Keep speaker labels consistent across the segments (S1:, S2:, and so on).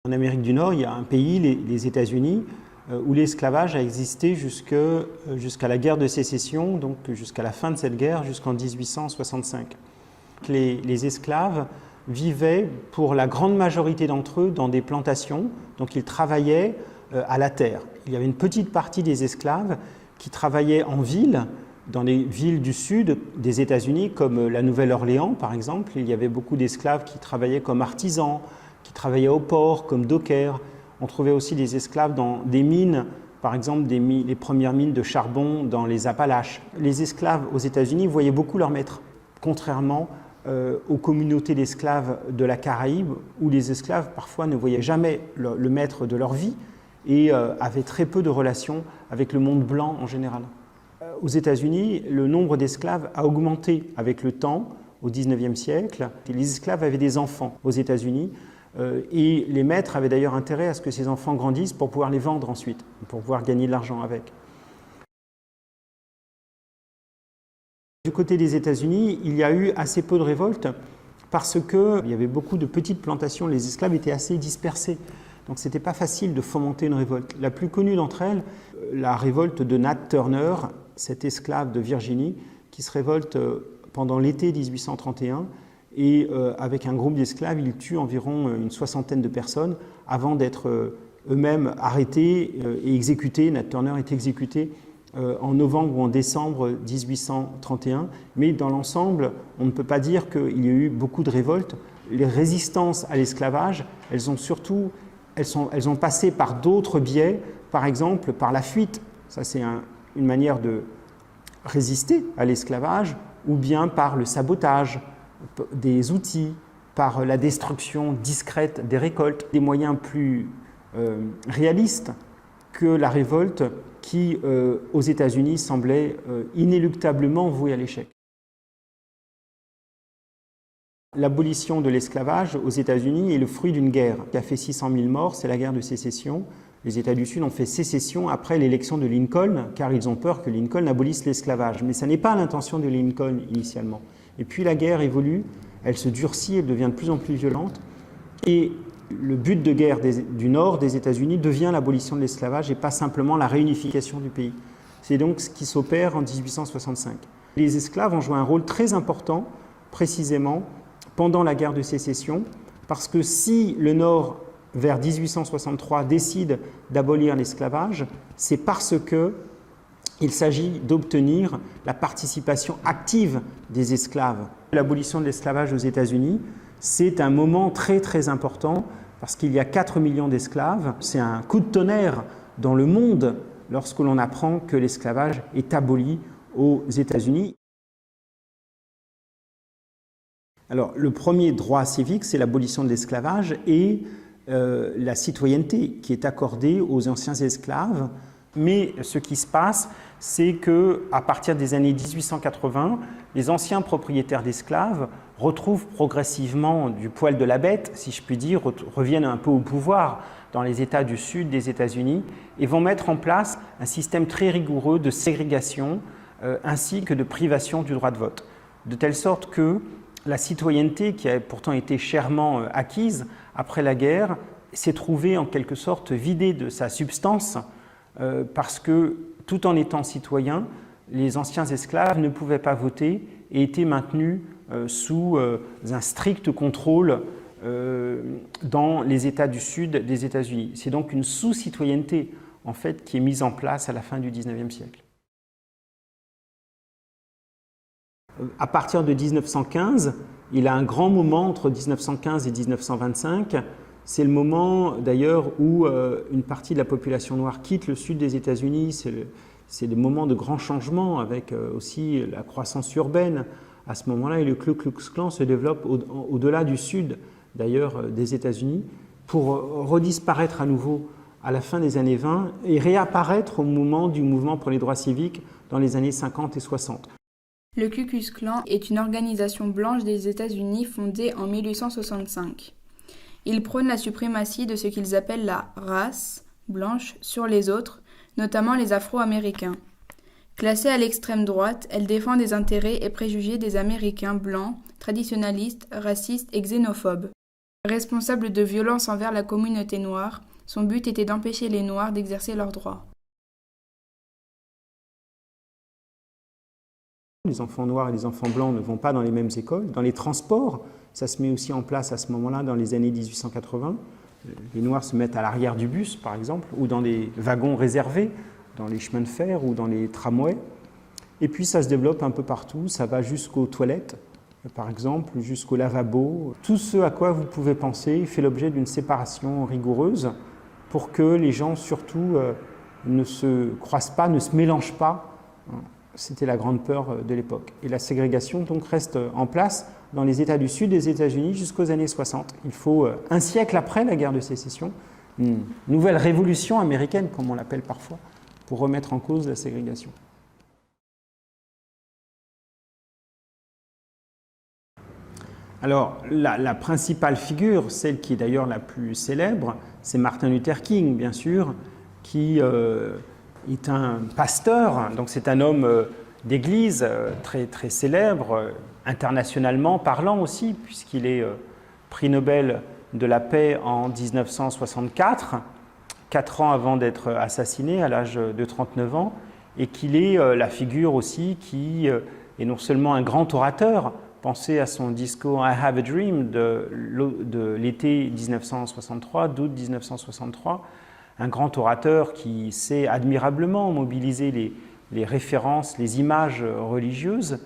S1: En Amérique du Nord, il y a un pays, les États-Unis, où l'esclavage a existé jusqu'à la guerre de sécession, donc jusqu'à la fin de cette guerre, jusqu'en 1865. Les esclaves vivaient, pour la grande majorité d'entre eux, dans des plantations, donc ils travaillaient à la terre. Il y avait une petite partie des esclaves qui travaillaient en ville, dans les villes du sud des États-Unis, comme la Nouvelle-Orléans par exemple. Il y avait beaucoup d'esclaves qui travaillaient comme artisans, qui travaillaient au port, comme dockers. On trouvait aussi des esclaves dans des mines, par exemple les premières mines de charbon dans les Appalaches. Les esclaves aux États-Unis voyaient beaucoup leur maître, contrairement aux communautés d'esclaves de la Caraïbe, où les esclaves parfois ne voyaient jamais le maître de leur vie et avaient très peu de relations avec le monde blanc en général. Aux États-Unis, le nombre d'esclaves a augmenté avec le temps, au XIXe siècle. Les esclaves avaient des enfants aux États-Unis et les maîtres avaient d'ailleurs intérêt à ce que ces enfants grandissent pour pouvoir les vendre ensuite, pour pouvoir gagner de l'argent avec. Du côté des États-Unis, il y a eu assez peu de révoltes parce qu'il y avait beaucoup de petites plantations, les esclaves étaient assez dispersés. Donc ce n'était pas facile de fomenter une révolte. La plus connue d'entre elles, la révolte de Nat Turner, cet esclave de Virginie, qui se révolte pendant l'été 1831 et avec un groupe d'esclaves, il tue environ une soixantaine de personnes avant d'être eux-mêmes arrêtés et exécutés. Nat Turner est exécuté en novembre ou en décembre 1831, mais dans l'ensemble, on ne peut pas dire qu'il y a eu beaucoup de révoltes. Les résistances à l'esclavage, elles ont passé par d'autres biais, par exemple par la fuite, ça c'est une manière de résister à l'esclavage, ou bien par le sabotage des outils, par la destruction discrète des récoltes, des moyens plus réalistes que la révolte qui, aux États-Unis, semblait inéluctablement vouée à l'échec. L'abolition de l'esclavage aux États-Unis est le fruit d'une guerre qui a fait 600 000 morts, c'est la guerre de sécession. Les États du Sud ont fait sécession après l'élection de Lincoln, car ils ont peur que Lincoln abolisse l'esclavage. Mais ça n'est pas l'intention de Lincoln initialement. Et puis la guerre évolue, elle se durcit, elle devient de plus en plus violente. Et le but de guerre du nord des États-Unis devient l'abolition de l'esclavage et pas simplement la réunification du pays. C'est donc ce qui s'opère en 1865. Les esclaves ont joué un rôle très important, précisément, pendant la guerre de sécession, parce que si le Nord, vers 1863, décide d'abolir l'esclavage, c'est parce qu'il s'agit d'obtenir la participation active des esclaves. L'abolition de l'esclavage aux États-Unis, c'est un moment très très important parce qu'il y a 4 millions d'esclaves. C'est un coup de tonnerre dans le monde lorsque l'on apprend que l'esclavage est aboli aux États-Unis. Alors, le premier droit civique, c'est l'abolition de l'esclavage et la citoyenneté qui est accordée aux anciens esclaves. Mais ce qui se passe, c'est qu'à partir des années 1880, les anciens propriétaires d'esclaves retrouvent progressivement du poil de la bête, si je puis dire, reviennent un peu au pouvoir dans les États du sud des États-Unis et vont mettre en place un système très rigoureux de ségrégation ainsi que de privation du droit de vote. De telle sorte que la citoyenneté, qui a pourtant été chèrement acquise après la guerre, s'est trouvée en quelque sorte vidée de sa substance parce que, tout en étant citoyens, les anciens esclaves ne pouvaient pas voter et étaient maintenus sous un strict contrôle dans les États du sud des États-Unis. C'est donc une sous-citoyenneté en fait, qui est mise en place à la fin du XIXe siècle. À partir de 1915, il y a un grand moment entre 1915 et 1925. C'est le moment d'ailleurs où une partie de la population noire quitte le sud des États-Unis. C'est le moment de grands changements avec aussi la croissance urbaine à ce moment-là. Et le Ku Klux Klan se développe au-delà du sud d'ailleurs des États-Unis pour redisparaître à nouveau à la fin des années 20 et réapparaître au moment du mouvement pour les droits civiques dans les années 50 et 60.
S2: Le Ku Klux Klan est une organisation blanche des États-Unis fondée en 1865. Ils prônent la suprématie de ce qu'ils appellent la race blanche sur les autres, notamment les Afro-Américains. Classée à l'extrême droite, elle défend les intérêts et préjugés des Américains blancs, traditionnalistes, racistes et xénophobes. Responsable de violences envers la communauté noire, son but était d'empêcher les Noirs d'exercer leurs droits.
S1: Les enfants noirs et les enfants blancs ne vont pas dans les mêmes écoles. Dans les transports, ça se met aussi en place à ce moment-là, dans les années 1880. Les Noirs se mettent à l'arrière du bus, par exemple, ou dans des wagons réservés, dans les chemins de fer ou dans les tramways. Et puis ça se développe un peu partout, ça va jusqu'aux toilettes, par exemple, jusqu'au lavabo. Tout ce à quoi vous pouvez penser fait l'objet d'une séparation rigoureuse pour que les gens, surtout, ne se croisent pas, ne se mélangent pas. C'était la grande peur de l'époque. Et la ségrégation donc reste en place dans les États du Sud des États-Unis jusqu'aux années 60. Il faut un siècle après la guerre de sécession, une nouvelle révolution américaine, comme on l'appelle parfois, pour remettre en cause la ségrégation. Alors, la principale figure, celle qui est d'ailleurs la plus célèbre, c'est Martin Luther King, bien sûr, qui est un pasteur, donc c'est un homme d'église très, très célèbre, internationalement parlant aussi, puisqu'il est prix Nobel de la paix en 1964, 4 ans avant d'être assassiné à l'âge de 39 ans, et qu'il est la figure aussi qui est non seulement un grand orateur. Pensez à son discours I Have a Dream de l'été 1963, d'août 1963, un grand orateur qui sait admirablement mobiliser les références, les images religieuses,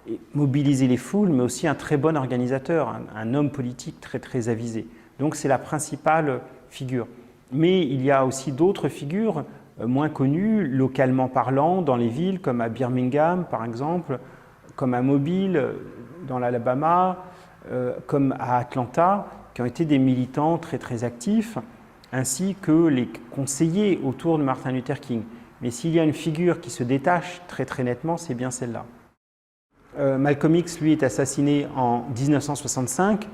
S1: et mobiliser les foules, mais aussi un très bon organisateur, un homme politique très, très avisé. Donc c'est la principale figure. Mais il y a aussi d'autres figures moins connues, localement parlant, dans les villes, comme à Birmingham, par exemple, comme à Mobile, dans l'Alabama, comme à Atlanta, qui ont été des militants très, très actifs, ainsi que les conseillers autour de Martin Luther King. Mais s'il y a une figure qui se détache très, très nettement, c'est bien celle-là. Malcolm X, lui, est assassiné en 1965.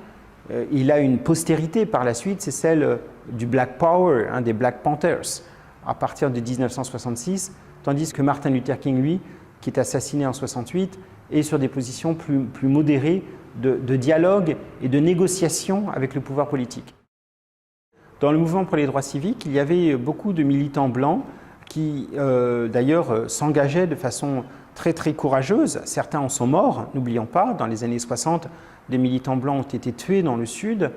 S1: Il a une postérité par la suite, c'est celle du Black Power, des Black Panthers, à partir de 1966, tandis que Martin Luther King, lui, qui est assassiné en 68, est sur des positions plus modérées de dialogue et de négociation avec le pouvoir politique. Dans le mouvement pour les droits civiques, il y avait beaucoup de militants blancs qui, d'ailleurs, s'engageaient de façon très, très courageuse. Certains en sont morts, n'oublions pas. Dans les années 60, des militants blancs ont été tués dans le Sud.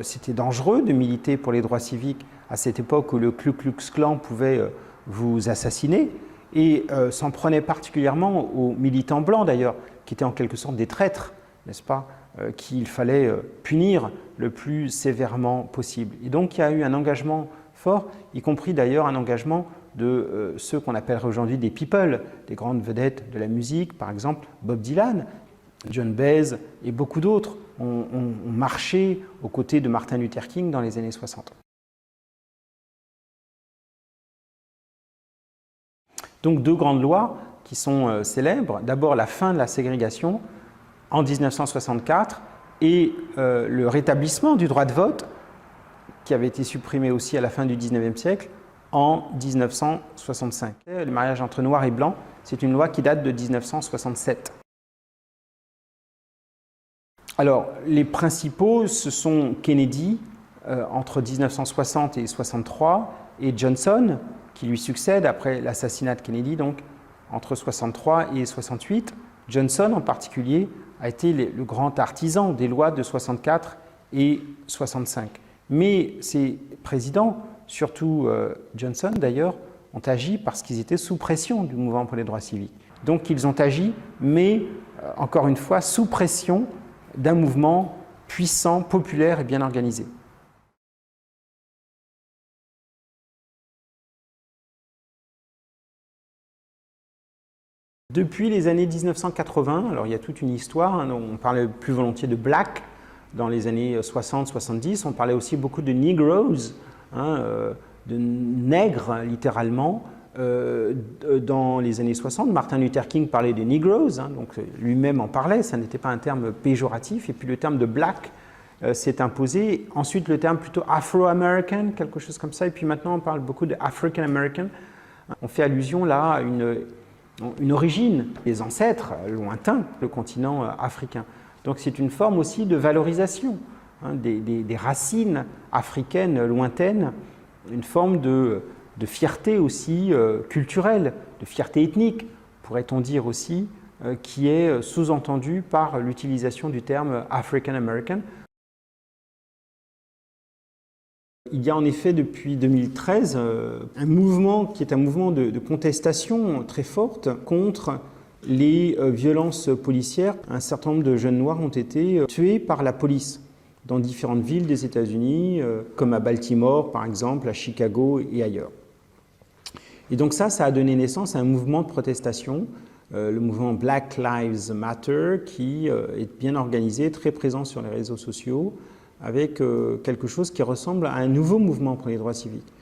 S1: C'était dangereux de militer pour les droits civiques à cette époque où le Ku Klux Klan pouvait vous assassiner. Et s'en prenait particulièrement aux militants blancs, d'ailleurs, qui étaient en quelque sorte des traîtres, n'est-ce pas, qu'il fallait punir le plus sévèrement possible. Et donc, il y a eu un engagement fort, y compris d'ailleurs un engagement de ceux qu'on appellerait aujourd'hui des people, des grandes vedettes de la musique, par exemple Bob Dylan, John Baez et beaucoup d'autres ont marché aux côtés de Martin Luther King dans les années 60. Donc deux grandes lois qui sont célèbres. D'abord la fin de la ségrégation en 1964 et le rétablissement du droit de vote qui avait été supprimé aussi à la fin du 19e siècle en 1965. Le mariage entre noirs et blancs, c'est une loi qui date de 1967. Alors les principaux, ce sont Kennedy entre 1960 et 63 et Johnson qui lui succède après l'assassinat de Kennedy, donc entre 63 et 68. Johnson en particulier a été le grand artisan des lois de 64 et 65. Mais ces présidents, surtout Johnson d'ailleurs, ont agi parce qu'ils étaient sous pression du mouvement pour les droits civiques. Donc ils ont agi, mais encore une fois, sous pression d'un mouvement puissant, populaire et bien organisé. Depuis les années 1980, alors il y a toute une histoire, on parlait plus volontiers de black dans les années 60-70, on parlait aussi beaucoup de negroes, de nègres littéralement. Dans les années 60, Martin Luther King parlait des negroes, donc lui-même en parlait, ça n'était pas un terme péjoratif, et puis le terme de black s'est imposé. Ensuite le terme plutôt afro-american, quelque chose comme ça, et puis maintenant on parle beaucoup de African American. On fait allusion là à une origine, des ancêtres lointains, le continent africain. Donc c'est une forme aussi de valorisation des racines africaines lointaines, une forme de fierté aussi culturelle, de fierté ethnique, pourrait-on dire aussi, qui est sous-entendue par l'utilisation du terme African American. Il y a en effet depuis 2013 un mouvement qui est un mouvement de contestation très forte contre les violences policières. Un certain nombre de jeunes noirs ont été tués par la police dans différentes villes des États-Unis, comme à Baltimore par exemple, à Chicago et ailleurs. Et donc ça a donné naissance à un mouvement de protestation, le mouvement Black Lives Matter, qui est bien organisé, très présent sur les réseaux sociaux, avec quelque chose qui ressemble à un nouveau mouvement pour les droits civiques.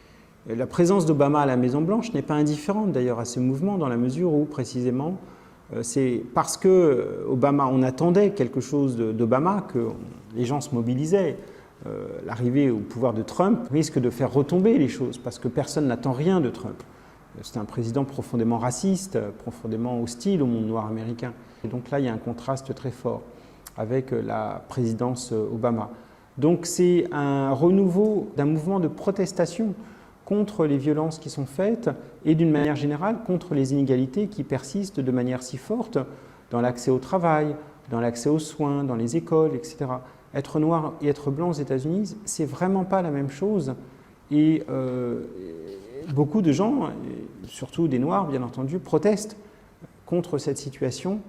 S1: La présence d'Obama à la Maison-Blanche n'est pas indifférente d'ailleurs à ce mouvement, dans la mesure où précisément c'est parce que Obama, on attendait quelque chose d'Obama que les gens se mobilisaient. L'arrivée au pouvoir de Trump risque de faire retomber les choses parce que personne n'attend rien de Trump. C'est un président profondément raciste, profondément hostile au monde noir américain. Et donc là, il y a un contraste très fort avec la présidence Obama. Donc c'est un renouveau d'un mouvement de protestation contre les violences qui sont faites et d'une manière générale contre les inégalités qui persistent de manière si forte dans l'accès au travail, dans l'accès aux soins, dans les écoles, etc. Être noir et être blanc aux États-Unis, c'est vraiment pas la même chose. Et beaucoup de gens, surtout des Noirs bien entendu, protestent contre cette situation.